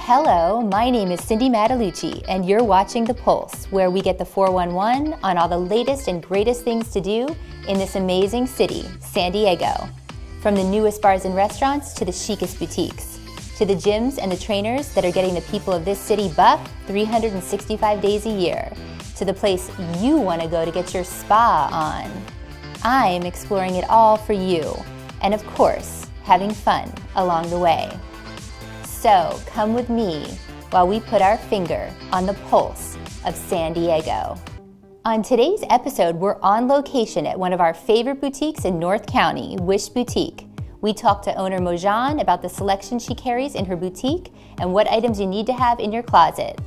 Hello, my name is Cindy Matalucci, and you're watching The Pulse, where we get the 411 on all the latest and greatest things to do in this amazing city, San Diego. From the newest bars and restaurants to the chicest boutiques, to the gyms and the trainers that are getting the people of this city buff 365 days a year, to the place you want to go to get your spa on. I'm exploring it all for you, and of course, having fun along the way. So come with me while we put our finger on the pulse of San Diego. On today's episode, we're on location at one of our favorite boutiques in North County, Wysh Boutique. We talk to owner Mojgan about the selection she carries in her boutique and what items you need to have in your closet.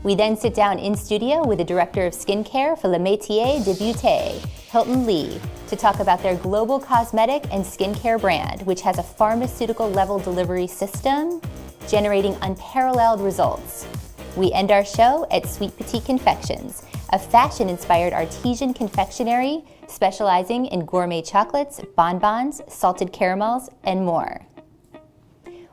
We then sit down in studio with the director of skincare for Metier de Beaute, Hylton Lea, to talk about their global cosmetic and skincare brand, which has a pharmaceutical-level delivery system, generating unparalleled results. We end our show at Sweet Petite Confections, a fashion-inspired artesian confectionary specializing in gourmet chocolates, bonbons, salted caramels, and more.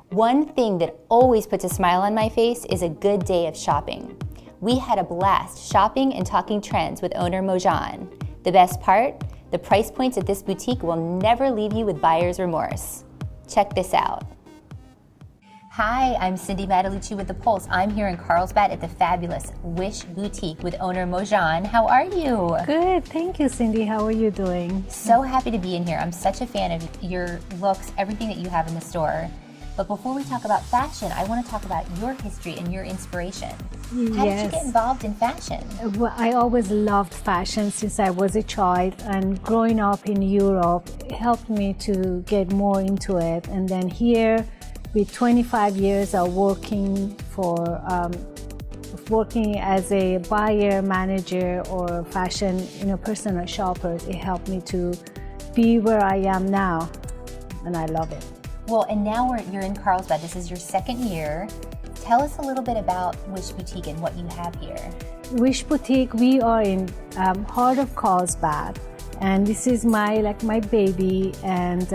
One thing that always puts a smile on my face is a good day of shopping. We had a blast shopping and talking trends with owner Mojgan. The best part? The price points at this boutique will never leave you with buyer's remorse. Check this out. Hi, I'm Cindy Matalucci with The Pulse. I'm here in Carlsbad at the fabulous Wysh Boutique with owner Mojgan. How are you? Good, thank you, Cindy. How are you doing? So happy to be in here. I'm such a fan of your looks, everything that you have in the store. But before we talk about fashion, I want to talk about your history and your inspiration. How did you get involved in fashion? Well, I always loved fashion since I was a child, and growing up in Europe helped me to get more into it. And then here, with 25 years of working as a buyer, manager, or fashion, personal shoppers, it helped me to be where I am now, and I love it. Well, and now you're in Carlsbad. This is your second year. Tell us a little bit about Wysh Boutique and what you have here. Wysh Boutique, we are in heart of Carlsbad, and this is my baby, and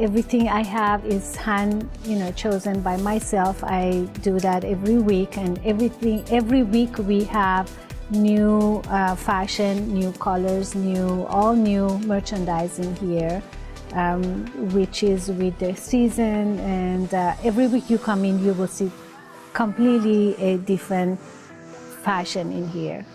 everything I have is hand chosen by myself. I do that every week, and every week we have new fashion, new colors, all new merchandising here, which is with the season, and every week you come in, you will see completely a different fashion in here.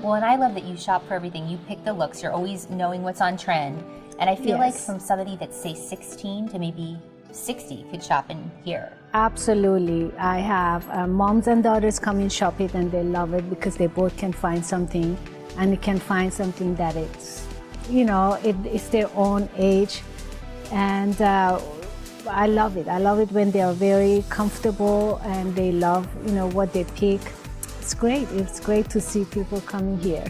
Well, and I love that you shop for everything. You pick the looks. You're always knowing what's on trend. And I feel like from somebody that's, say, 16 to maybe 60 could shop in here. Absolutely. I have moms and daughters come and shop it, and they love it because they both can find something, and they can find something that it's, it's their own age. And I love it. I love it when they are very comfortable and they love, what they pick. It's great. It's great to see people coming here.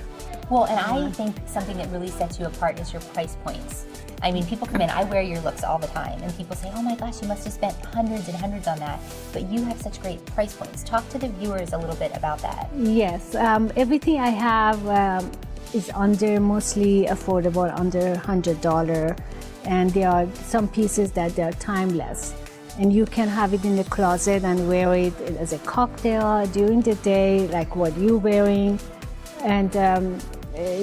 Well, and I think something that really sets you apart is your price points. I mean, people come in, I wear your looks all the time, and people say, oh my gosh, you must have spent hundreds and hundreds on that, but you have such great price points. Talk to the viewers a little bit about that. Yes, everything I have is mostly affordable, under $100, and there are some pieces that they're timeless. And you can have it in the closet and wear it as a cocktail during the day, like what you're wearing. And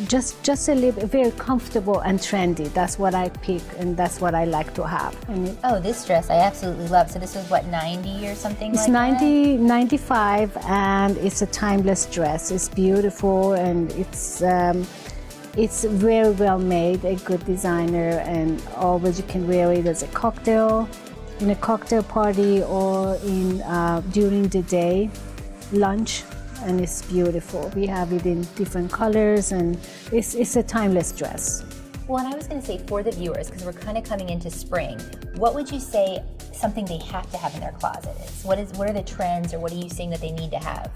just a little very comfortable and trendy. That's what I pick, and that's what I like to have. Oh, this dress I absolutely love. So this is what, 90 or something it's like that? It's 95, and it's a timeless dress. It's beautiful, and it's very well made, a good designer, and always you can wear it as a cocktail, in a cocktail party, or in during the day, lunch. And it's beautiful. We have it in different colors, and it's a timeless dress. Well, and I was going to say, for the viewers, because we're kind of coming into spring, what would you say something they have to have in their closet is? What are the trends, or what are you seeing that they need to have?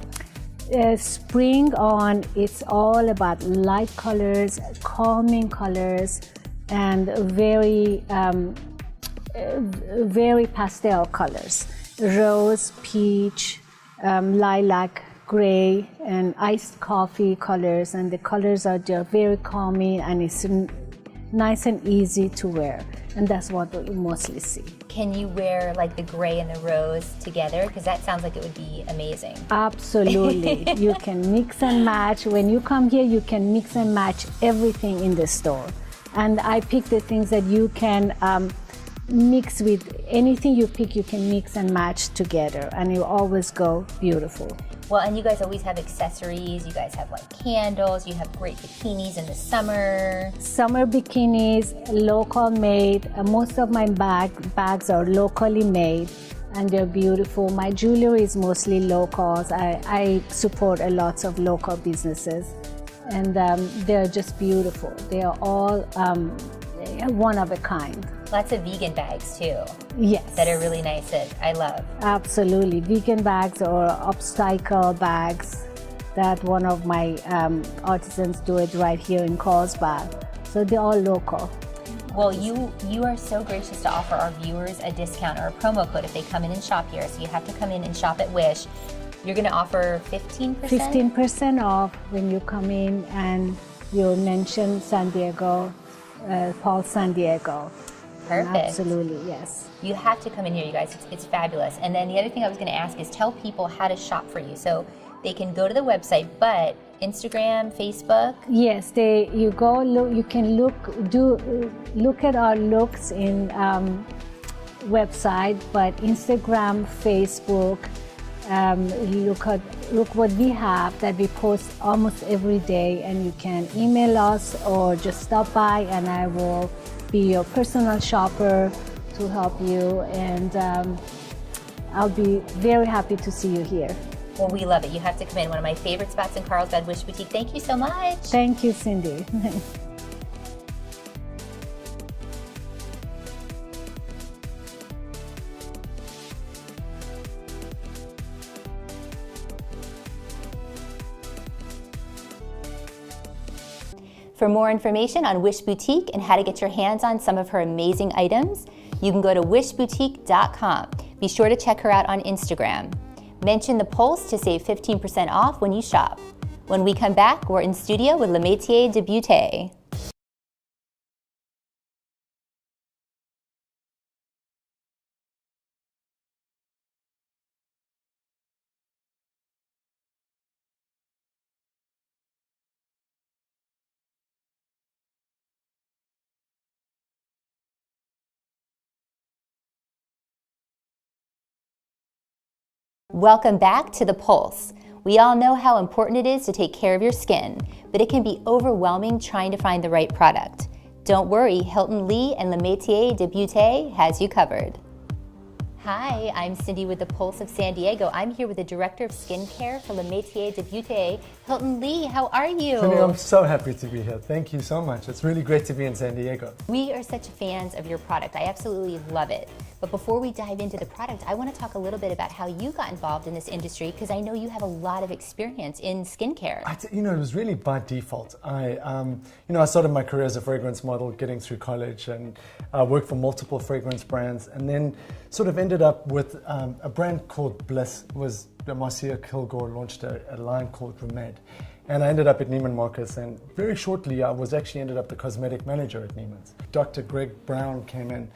Spring on, it's all about light colors, calming colors, and very pastel colors. Rose, peach, lilac, gray, and iced coffee colors, and the colors are very calming, and it's nice and easy to wear, and that's what you mostly see. Can you wear like the gray and the rose together? Because that sounds like it would be amazing. Absolutely. You can mix and match. When you come here, you can mix and match everything in the store. And I pick the things that you can mix with. Anything you pick, you can mix and match together, and you always go beautiful. Well, and you guys always have accessories. You guys have like candles. You have great bikinis in the summer. Summer bikinis, local made. Most of my bags are locally made, and they're beautiful. My jewelry is mostly locals. I support a lot of local businesses, and they're just beautiful. They are all one of a kind. Lots of vegan bags too. Yes. That are really nice that I love. Absolutely. Vegan bags or upcycle bags. That one of my artisans do it right here in Carlsbad. So they're all local. Well, you are so gracious to offer our viewers a discount or a promo code if they come in and shop here. So you have to come in and shop at Wysh. You're going to offer 15%? 15% off when you come in and you mention San Diego, Paul San Diego. Perfect. Absolutely, yes. You have to come in here, you guys. It's fabulous. And then the other thing I was going to ask is tell people how to shop for you. So they can go to the website, but Instagram, Facebook? Yes, you go look. You can look at our looks in website, but Instagram, Facebook. Look what we have that we post almost every day, and you can email us or just stop by, and I will be your personal shopper to help you, and I'll be very happy to see you here. Well, we love it. You have to come in. One of my favorite spots in Carlsbad, Wysh Boutique. Thank you so much. Thank you, Cindy. For more information on Wysh Boutique and how to get your hands on some of her amazing items, you can go to wishboutique.com. Be sure to check her out on Instagram. Mention the Pulse to save 15% off when you shop. When we come back, we're in studio with Metier de Beaute. Welcome back to The Pulse. We all know how important it is to take care of your skin, but it can be overwhelming trying to find the right product. Don't worry, Hylton Lea and Metier de Beaute has you covered. Hi, I'm Cindy with The Pulse of San Diego. I'm here with the Director of Skincare for Metier de Beaute, Hylton Lea. How are you? Cindy, I'm so happy to be here. Thank you so much. It's really great to be in San Diego. We are such fans of your product. I absolutely love it. But before we dive into the product, I want to talk a little bit about how you got involved in this industry, because I know you have a lot of experience in skincare. It was really by default. I started my career as a fragrance model, getting through college, and worked for multiple fragrance brands, and then sort of ended up with a brand called Bliss. It was Marcia Kilgore launched a line called Gourmet. And I ended up at Neiman Marcus, and very shortly I ended up the cosmetic manager at Neiman's. Dr. Greg Brown came in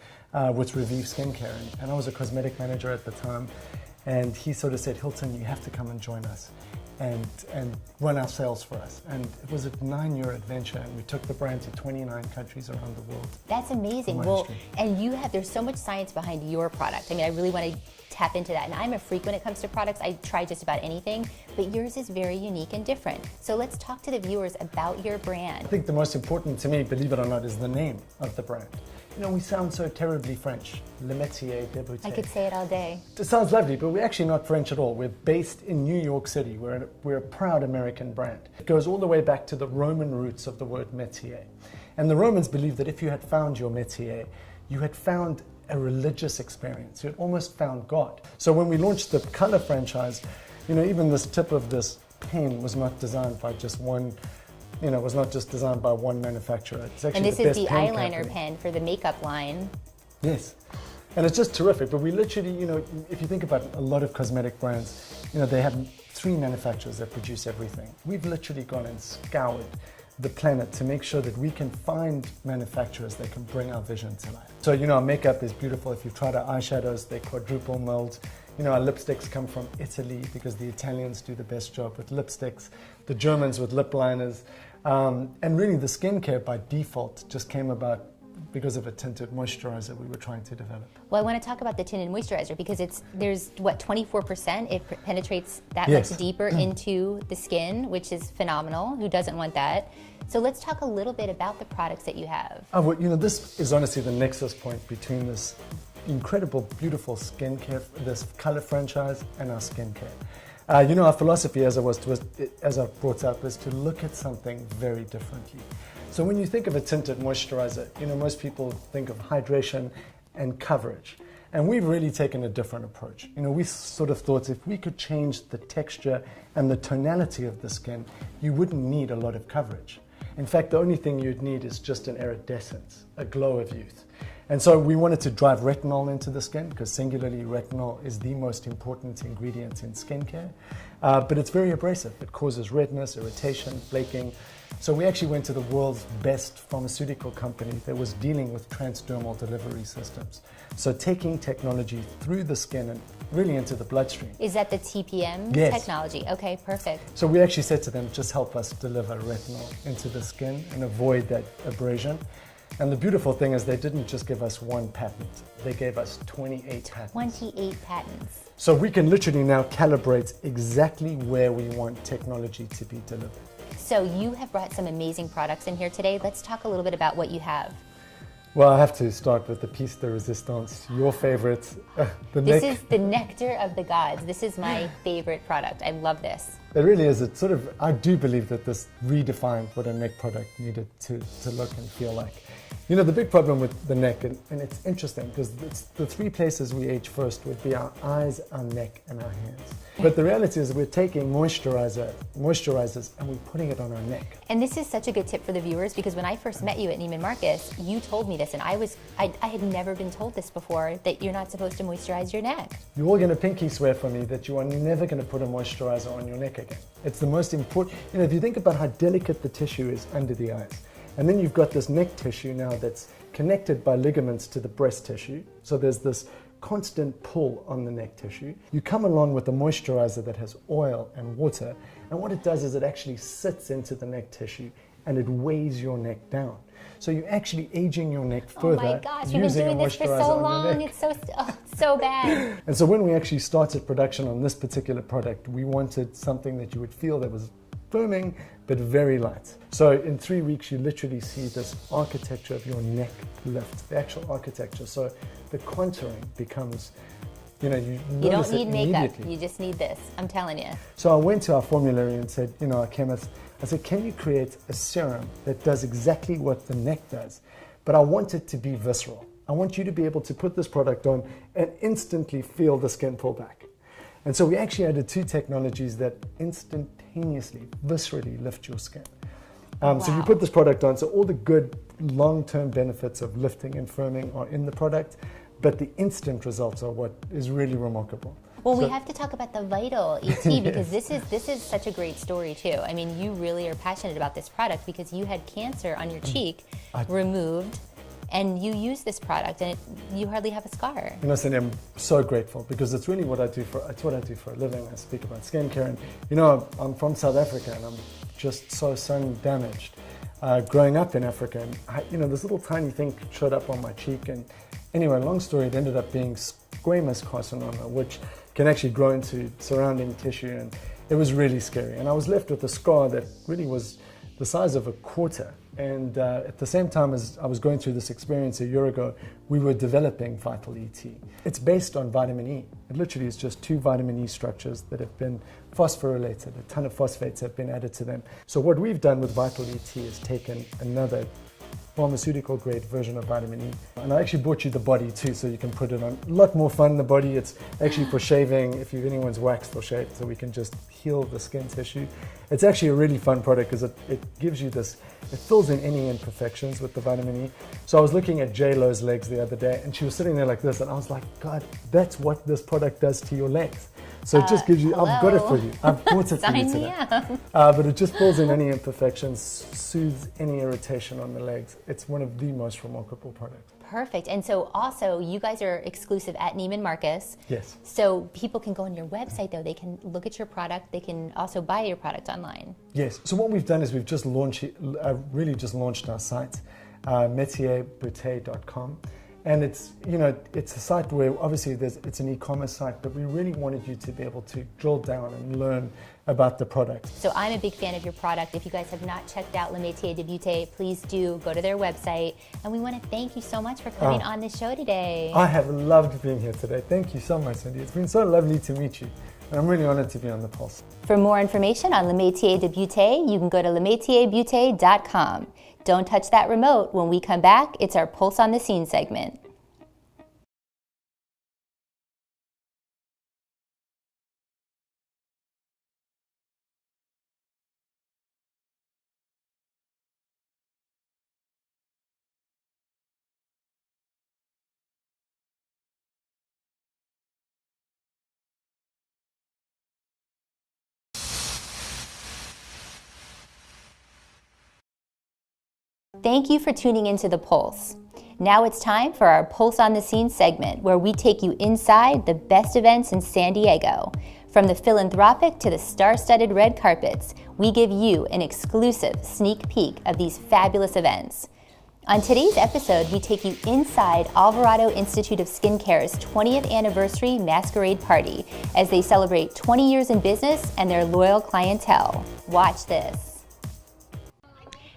with Revive Skincare, and I was a cosmetic manager at the time, and he sort of said, Hylton, you have to come and join us and run our sales for us. And it was a 9-year adventure, and we took the brand to 29 countries around the world. That's amazing. Well, and there's so much science behind your product. I mean, I really want to tap into that. And I'm a freak when it comes to products. I try just about anything, but yours is very unique and different. So let's talk to the viewers about your brand. I think the most important to me, believe it or not, is the name of the brand. You know, we sound so terribly French. Le Metier de Beaute. I could say it all day. It sounds lovely, but we're actually not French at all. We're based in New York City. We're a proud American brand. It goes all the way back to the Roman roots of the word métier. And the Romans believed that if you had found your métier, you had found a religious experience. You had almost found God. So when we launched the color franchise, even this tip of this pen was not designed by just one. Was not just designed by one manufacturer. It's actually and this the is best the pen eyeliner company. pen for the makeup line. Yes, and it's just terrific. But we literally, if you think about a lot of cosmetic brands, they have 3 manufacturers that produce everything. We've literally gone and scoured the planet to make sure that we can find manufacturers that can bring our vision to life. So, you know, our makeup is beautiful. If you've tried our eyeshadows, they're quadruple mold. You know, our lipsticks come from Italy because the Italians do the best job with lipsticks, the Germans with lip liners. And really the skincare by default just came about because of a tinted moisturizer we were trying to develop. Well, I want to talk about the tinted moisturizer because there's what, 24%? It penetrates that Yes. much deeper into the skin, which is phenomenal. Who doesn't want that? So let's talk a little bit about the products that you have. Well, you know, this is honestly the nexus point between this incredible, beautiful skincare, this color franchise, and our skincare. You know, our philosophy, as I brought up, is to look at something very differently. So when you think of a tinted moisturizer, you know, most people think of hydration and coverage. And we've really taken a different approach. You know, we sort of thought if we could change the texture and the tonality of the skin, you wouldn't need a lot of coverage. In fact, the only thing you'd need is just an iridescence, a glow of youth. And so we wanted to drive retinol into the skin because singularly retinol is the most important ingredient in skincare. But it's very abrasive. It causes redness, irritation, flaking. So we actually went to the world's best pharmaceutical company that was dealing with transdermal delivery systems. So taking technology through the skin and really into the bloodstream. Is that the TPM Yes. technology? Okay, perfect. So we actually said to them, just help us deliver retinol into the skin and avoid that abrasion. And the beautiful thing is they didn't just give us one patent, they gave us 28 patents. 28 patents. So we can literally now calibrate exactly where we want technology to be delivered. So you have brought some amazing products in here today. Let's talk a little bit about what you have. Well, I have to start with the piece de resistance, your favorite, the This neck. is the nectar of the gods. This is my favorite product. I love this. It really is. It's sort of, I do believe that this redefined what a neck product needed to look and feel like. You know, the big problem with the neck, and it's interesting because it's the three places we age first would be our eyes, our neck, and our hands. But the reality is we're taking moisturizers and we're putting it on our neck. And this is such a good tip for the viewers because when I first met you at Neiman Marcus, you told me this and I had never been told this before, that you're not supposed to moisturize your neck. You're all going to pinky swear for me that you are never going to put a moisturizer on your neck again. It's the most important, you know, if you think about how delicate the tissue is under the eyes, and then you've got this neck tissue now that's connected by ligaments to the breast tissue. So there's this constant pull on the neck tissue. You come along with a moisturizer that has oil and water, and what it does is it actually sits into the neck tissue and it weighs your neck down. So you're actually aging your neck further. Oh my gosh, we've been using doing a this for moisturizer so on your long. neck. It's so bad. And so when we actually started production on this particular product, we wanted something that you would feel that was firming but very light. So in 3 weeks you literally see this architecture of your neck lift, the actual architecture. So the contouring becomes, you know, you don't need makeup, immediately. you just need this, I'm telling you. So I went to our formulary and said, you know, our chemist, I said, can you create a serum that does exactly what the neck does, but I want it to be visceral. I want you to be able to put this product on and instantly feel the skin pull back. And so we actually added two technologies that instantaneously, viscerally lift your skin. So you put this product on, so all the good long-term benefits of lifting and firming are in the product, but the instant results are what is really remarkable. Well, we So- have to talk about the Vital ET because this is such a great story too. I mean, you really are passionate about this product because you had cancer on your cheek removed, and you use this product, and you hardly have a scar. You know, Cindy, I'm so grateful because it's really what I do for a living. I speak about skincare, and you know, I'm from South Africa, and I'm just so sun damaged. Growing up in Africa, and you know, this little tiny thing showed up on my cheek, and anyway, long story, it ended up being squamous carcinoma, which can actually grow into surrounding tissue, and it was really scary. And I was left with a scar that really was the size of a quarter. And at the same time as I was going through this experience a year ago, we were developing Vital ET. It's based on vitamin E. It literally is just 2 vitamin E structures that have been phosphorylated. A ton of phosphates have been added to them. So what we've done with Vital ET is taken another pharmaceutical grade version of vitamin E. And I actually bought you the body too, so you can put it on. A lot more fun, the body. It's actually for shaving, if anyone's waxed or shaved, so we can just heal the skin tissue. It's actually a really fun product because it gives you this, it fills in any imperfections with the vitamin E. So I was looking at J-Lo's legs the other day, and she was sitting there like this, and I was like, God, that's what this product does to your legs. So it just gives you, hello. I've got it for you. I've bought it for you Sign today. me up. But it just fills in any imperfections, soothes any irritation on the legs. It's one of the most remarkable products. Perfect. And so also, you guys are exclusive at Neiman Marcus. Yes. So people can go on your website, though. They can look at your product. They can also buy your product online. Yes. So what we've done is we've just launched, really just launched our site, metierbeaute.com. And it's, you know, it's a site where obviously it's an e-commerce site, but we really wanted you to be able to drill down and learn about the product. So I'm a big fan of your product. If you guys have not checked out Le Metier de Beaute, please do go to their website. And we want to thank you so much for coming on the show today. I have loved being here today. Thank you so much, Cindy. It's been so lovely to meet you. And I'm really honored to be on the Pulse. For more information on Le Metier de Beaute, you can go to lemetierbeaute.com. Don't touch that remote. When we come back, it's our Pulse on the Scene segment. Thank you for tuning into The Pulse. Now it's time for our Pulse on the Scene segment, where we take you inside the best events in San Diego. From the philanthropic to the star-studded red carpets, we give you an exclusive sneak peek of these fabulous events. On today's episode, we take you inside Alvarado Institute of Skincare's 20th anniversary masquerade party as they celebrate 20 years in business and their loyal clientele. Watch this.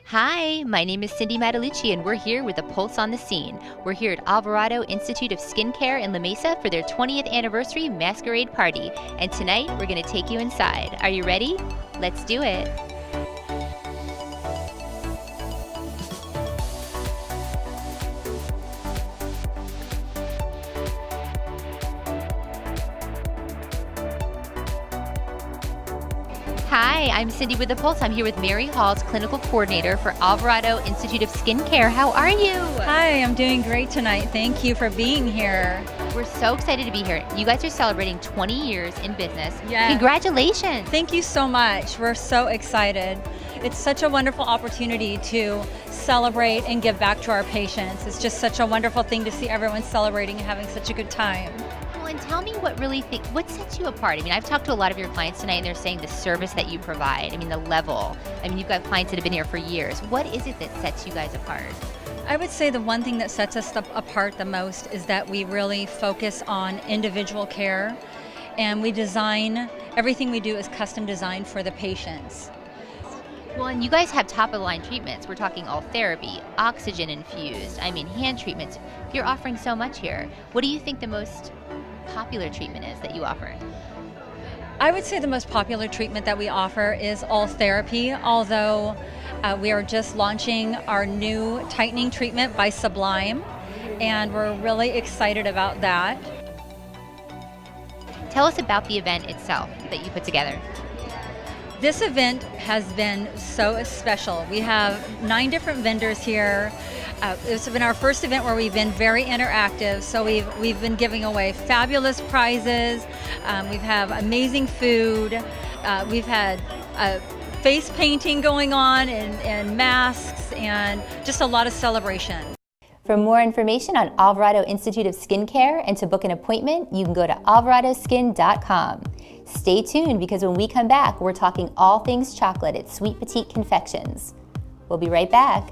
Hi, my name is Cindy Matalucci, and we're here with a Pulse on the Scene. We're here at Alvarado Institute of Skincare in La Mesa for their 20th anniversary masquerade party. And tonight, we're going to take you inside. Are you ready? Let's do it. Hi, I'm Cindy with The Pulse. I'm here with Mary Halls, Clinical Coordinator for Alvarado Institute of Skincare. How are you? Hi, I'm doing great tonight. Thank you for being here. We're so excited to be here. You guys are celebrating 20 years in business. Yes. Congratulations. Thank you so much. We're so excited. It's such a wonderful opportunity to celebrate and give back to our patients. It's just such a wonderful thing to see everyone celebrating and having such a good time. Well, and tell me what sets you apart? I mean, I've talked to a lot of your clients tonight, and they're saying the service that you provide. I mean, the level. I mean, you've got clients that have been here for years. What is it that sets you guys apart? I would say the one thing that sets us apart the most is that we really focus on individual care, and we design, everything we do is custom designed for the patients. Well, and you guys have top-of-the-line treatments. We're talking all therapy, oxygen infused, I mean, hand treatments. You're offering so much here. What do you think the most popular treatment is that you offer? I would say the most popular treatment that we offer is all therapy, although we are just launching our new tightening treatment by Sublime, and we're really excited about that. Tell us about the event itself that you put together. This event has been so special. We have 9 different vendors here. It's been our first event where we've been very interactive, so we've been giving away fabulous prizes. We've had amazing food. We've had face painting going on and masks and just a lot of celebration. For more information on Alvarado Institute of Skincare and to book an appointment, you can go to alvaradoskin.com. Stay tuned, because when we come back, we're talking all things chocolate at Sweet Petite Confections. We'll be right back.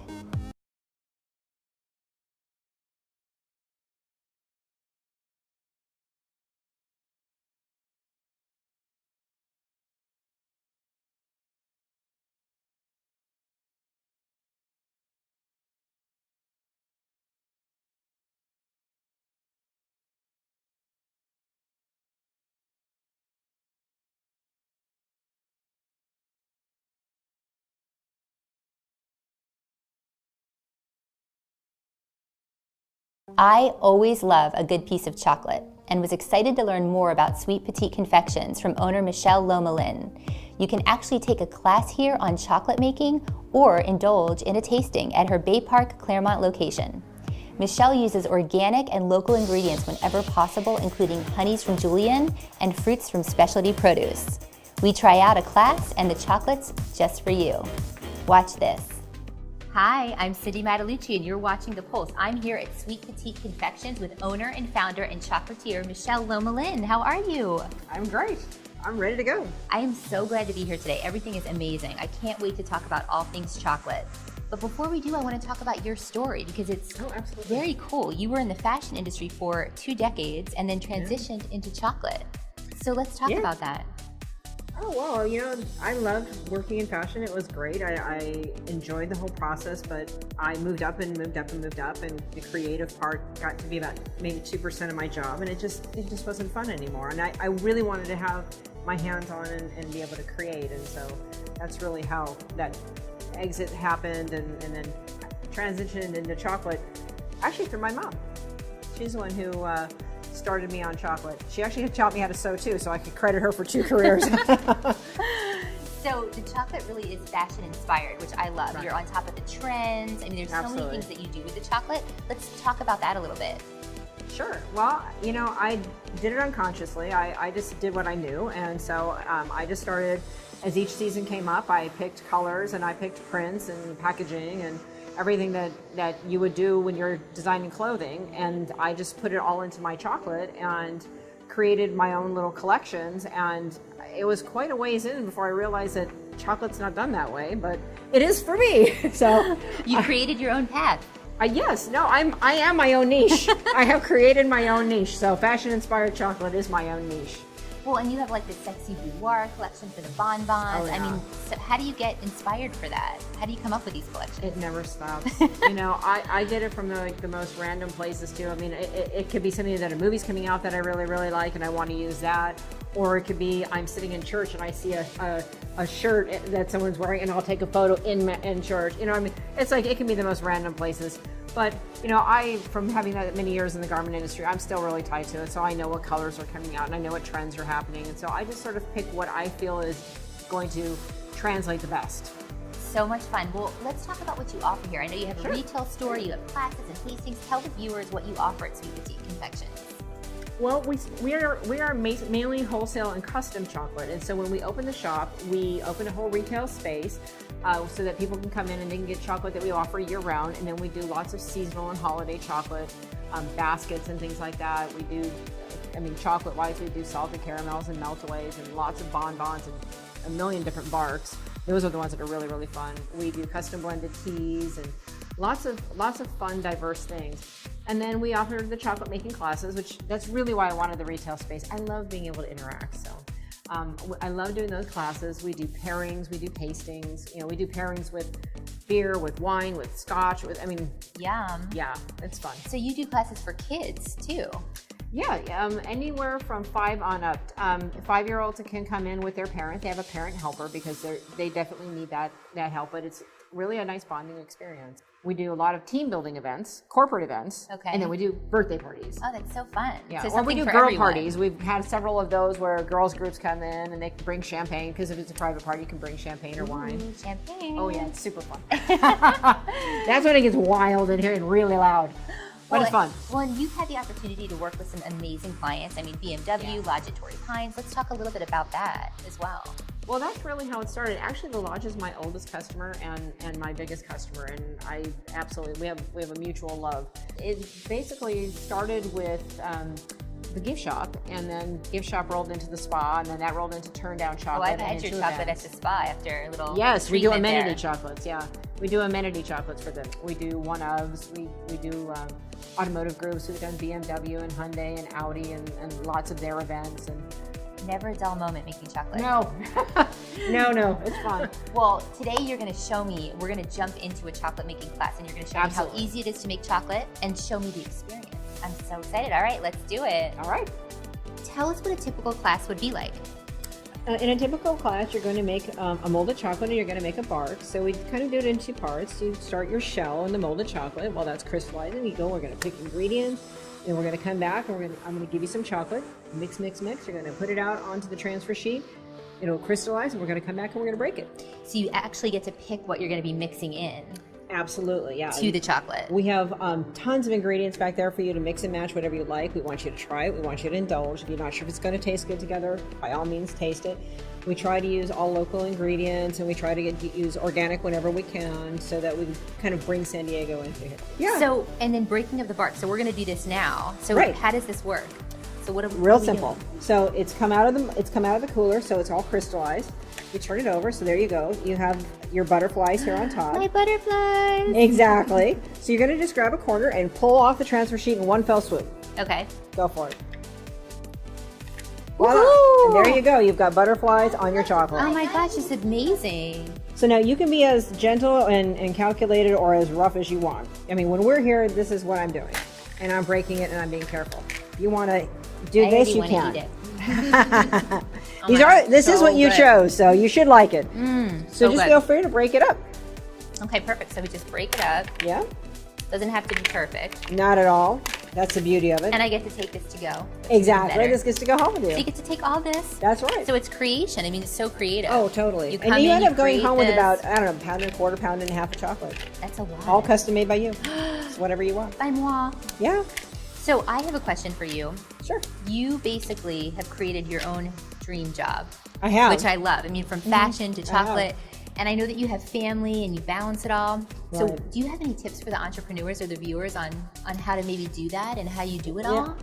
I always love a good piece of chocolate and was excited to learn more about Sweet Petite Confections from owner Michelle Lomelin. You can actually take a class here on chocolate making or indulge in a tasting at her Bay Park, Claremont location. Michelle uses organic and local ingredients whenever possible, including honeys from julienne and fruits from specialty produce. We try out a class and the chocolates just for you. Watch this. Hi, I'm Cindy Matalucci and you're watching The Pulse. I'm here at Sweet Petite Confections with owner and founder and chocolatier Michelle Lomelin. How are you? I'm great. I'm ready to go. I am so glad to be here today. Everything is amazing. I can't wait to talk about all things chocolate. But before we do, I want to talk about your story because it's very cool. You were in the fashion industry for 2 decades and then transitioned into chocolate. So let's talk about that. Oh, well, you know, I loved working in fashion. It was great. I enjoyed the whole process, but I moved up and moved up and moved up, and the creative part got to be about maybe 2% of my job, and it just wasn't fun anymore. And I really wanted to have my hands on and be able to create, and so that's really how that exit happened, and then transitioned into chocolate, actually through my mom. She's the one who started me on chocolate. She actually taught me how to sew too, so I could credit her for 2 careers. So the chocolate really is fashion inspired, which I love. Right. You're on top of the trends. I mean, there's so many things that you do with the chocolate. Let's talk about that a little bit. Sure. Well, you know, I did it unconsciously. I just did what I knew, and so I just started. As each season came up, I picked colors and I picked prints and packaging and everything that you would do when you're designing clothing, and I just put it all into my chocolate and created my own little collections. And it was quite a ways in before I realized that chocolate's not done that way, but it is for me. So you created your own path. Yes, no, I am my own niche. I have created my own niche. So fashion inspired chocolate is my own niche. Well, and you have like the sexy boudoir collection for the bonbons. Oh, yeah. I mean, so how do you get inspired for that? How do you come up with these collections? It never stops. You know, I get it from the most random places too. I mean, it could be something that a movie's coming out that I really, really like and I want to use that. Or it could be I'm sitting in church and I see a shirt that someone's wearing and I'll take a photo in church. You know, I mean, it's like it can be the most random places. But, you know, from having that many years in the garment industry, I'm still really tied to it. So I know what colors are coming out and I know what trends are happening. And so I just sort of pick what I feel is going to translate the best. So much fun. Well, let's talk about what you offer here. I know you have a retail store, you have classes and tastings. Tell the viewers what you offer at Sweet Petite Confections. Well, we are mainly wholesale and custom chocolate, and so when we open the shop, we open a whole retail space so that people can come in and they can get chocolate that we offer year round, and then we do lots of seasonal and holiday chocolate baskets and things like that. We do, I mean, chocolate-wise, we do salted caramels and meltaways and lots of bonbons and a million different barks. Those are the ones that are really, really fun. We do custom blended teas and lots of fun, diverse things. And then we offer the chocolate making classes, which that's really why I wanted the retail space. I love being able to interact. So I love doing those classes. We do pairings, we do tastings. You know, we do pairings with beer, with wine, with scotch. Yum. Yeah, it's fun. So you do classes for kids too. Yeah, anywhere from 5 on up. 5-year-olds can come in with their parent. They have a parent helper because they definitely need that help, but it's really a nice bonding experience. We do a lot of team building events, corporate events, and then we do birthday parties. Oh, that's so fun. Yeah, so or we do girl everyone. parties. We've had several of those where girls groups come in and they can bring champagne, because if it's a private party, you can bring champagne or wine. Champagne. Oh yeah, it's super fun. That's when it gets wild in here and really loud. But it's fun. Well, and you've had the opportunity to work with some amazing clients. I mean, BMW, Lodge at Torrey Pines. Let's talk a little bit about that as well. Well, that's really how it started. Actually, the Lodge is my oldest customer and my biggest customer, and I absolutely we have a mutual love. It basically started with the gift shop, and then gift shop rolled into the spa, and then that rolled into turn down chocolate. Oh, I've had your chocolate at the spa after a little. Yes, we do amenity there. chocolates. Yeah, we do amenity chocolates for them. We do one-ofs. We do automotive groups. We've done BMW and Hyundai and Audi and lots of their events and. Never a dull moment making chocolate. No, no, it's fun. Well, today you're going to show me, we're going to jump into a chocolate making class, and you're going to show me how easy it is to make chocolate and show me the experience. I'm so excited. All right, let's do it. All right. Tell us what a typical class would be like. In a typical class, you're going to make a molded chocolate and you're going to make a bark. So we kind of do it in two parts. You start your shell in the molded chocolate. While that's crystallizing, we're going to pick ingredients, and we're going to come back and I'm going to give you some chocolate. Mix, mix, mix. You're going to put it out onto the transfer sheet. It'll crystallize, and we're going to come back and we're going to break it. So you actually get to pick what you're going to be mixing in. Absolutely, yeah. To the chocolate. We have tons of ingredients back there for you to mix and match whatever you like. We want you to try it. We want you to indulge. If you're not sure if it's going to taste good together, by all means, taste it. We try to use all local ingredients, and we try to use organic whenever we can, so that we kind of bring San Diego into here. Yeah. So, and then breaking of the bark. So we're going to do this now. So right. How does this work? So what? Real simple. So it's come out of the cooler, so it's all crystallized. You turn it over, so there you go. You have your butterflies here on top. My butterflies. Exactly. So you're going to just grab a corner and pull off the transfer sheet in one fell swoop. Okay. Go for it. Voila. And there you go. You've got butterflies on your chocolate. Oh my gosh, it's amazing. So now you can be as gentle and calculated or as rough as you want. I mean, when we're here, this is what I'm doing. And I'm breaking it and I'm being careful. If you want to do this, you can. Eat it. This is what you chose, so you should like it. So just good. feel free to break it up. Okay, perfect. So we just break it up. Yeah. Doesn't have to be perfect. Not at all. That's the beauty of it. And I get to take this to go. Exactly. This gets to go home with So you. you get to take all this. That's right. So it's creation. I mean, it's so creative. Oh, totally. You And you end up going create home with this. about, I don't know, pound and a quarter, pound and a half of chocolate. That's a lot. All custom made by you. It's whatever you want. By moi. Yeah. So I have a question for you. Sure. You basically have created your own dream job. I have. Which I love. I mean, from fashion to chocolate. And I know that you have family and you balance it all. So Right. do you have any tips for the entrepreneurs or the viewers on how to maybe do that and how you do it all?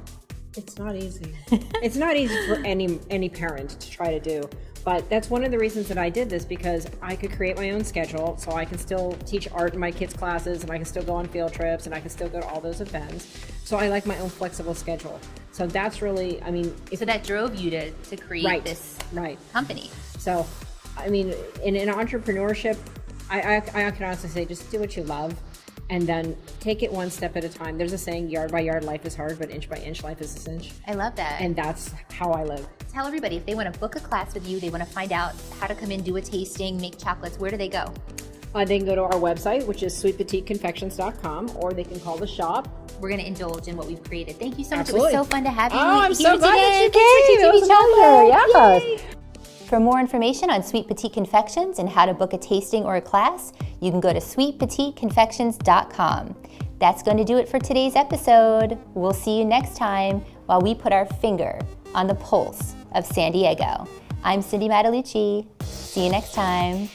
It's not easy. It's not easy for any parent to try to do. But that's one of the reasons that I did this, because I could create my own schedule, so I can still teach art in my kids' classes, and I can still go on field trips, and I can still go to all those events. So I like my own flexible schedule. So that's really, I mean... So that drove you to create this company. So, I mean, in entrepreneurship, I can honestly say, just do what you love, and then take it one step at a time. There's a saying, yard by yard, life is hard, but inch by inch, life is a cinch. I love that. And that's how I live. Tell everybody, if they want to book a class with you, they want to find out how to come in, do a tasting, make chocolates, where do they go? They can go to our website, which is sweetpetiteconfections.com, or they can call the shop. We're going to indulge in what we've created. Thank you so much. Absolutely. It was so fun to have you I'm here so glad today. that you came. It was a pleasure. Yes. For more information on Sweet Petite Confections and how to book a tasting or a class, you can go to sweetpetiteconfections.com. That's going to do it for today's episode. We'll see you next time while we put our finger on the pulse of San Diego. I'm Cindy Matalucci. See you next time.